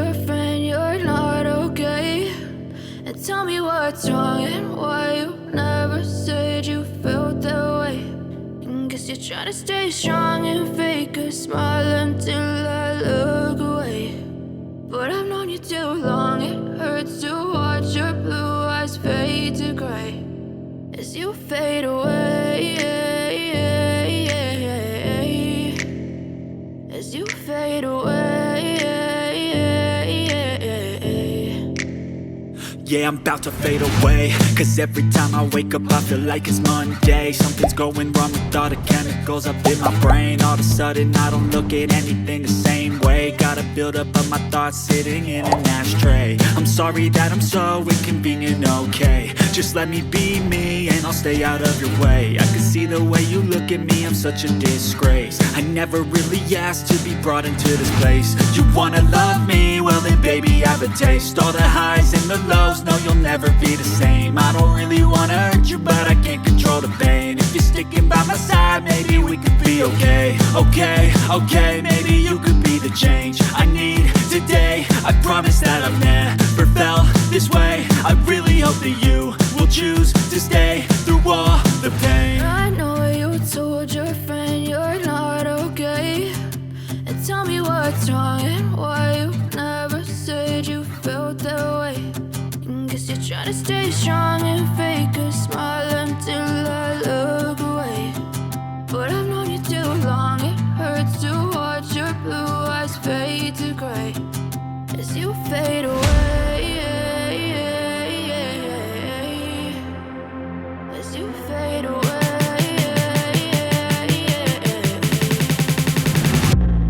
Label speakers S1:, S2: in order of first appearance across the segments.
S1: your friend you're not okay, and tell me what's wrong and why you never said you felt that way. And guess you're trying to stay strong and fake a smile until I look away. But I've known you too long, it hurts to watch your blue eyes fade to gray as you fade away, as you fade away.
S2: Yeah, I'm about to fade away, cause every time I wake up I feel like it's Monday. Something's going wrong with all the chemicals up in my brain. All of a sudden I don't look at anything the same way. Got a buildup of my thoughts sitting in an ashtray. I'm sorry that I'm so inconvenient, okay. Just let me be me and I'll stay out of your way. I can see the way you look at me, I'm such a disgrace. I never really asked to be brought into this place. You wanna love me? Well then baby I have a taste. All the highs and the lows, no you'll never be the same. I don't really wanna hurt you but I can't control the pain. If you're sticking by my side maybe we could be okay. Okay, maybe you could be the change I need today. I promise that I've never felt this way. I really hope that you will choose to stay through all the pain.
S1: I know you told your friend you're not okay, and tell me what's wrong and why you never said you felt that way. And guess you're trying to stay strong and fake a smile until I look away. But I've known you too long, it hurts to watch your blue eyes fade to gray as you fade away, as you fade away,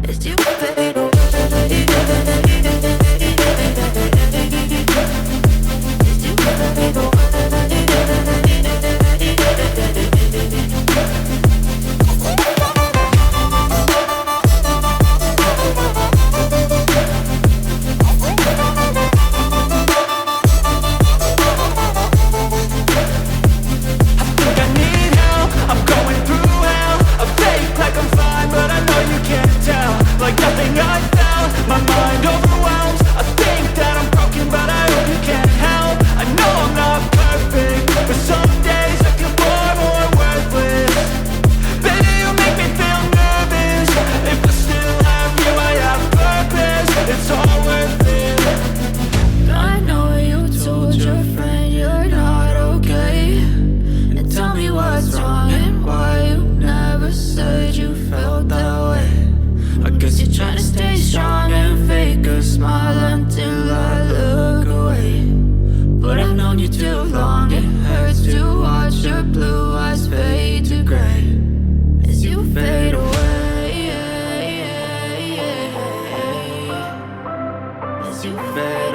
S1: as you fade away, as you fade away.
S2: Like nothing I felt, my mind overwhelms. I think that I'm broken, but I hope you can't help. I know I'm not perfect, but some days I feel far more worthless. Baby, you make me feel nervous. If I still have you, I have purpose. It's all worth it.
S1: I know you told your friend you're not okay, and tell me what's wrong and why you never said you felt that way. I guess you're trying to stay strong and fake a smile until I look away. But I've known you too long, it hurts to watch your blue eyes fade to gray as you fade away, as you fade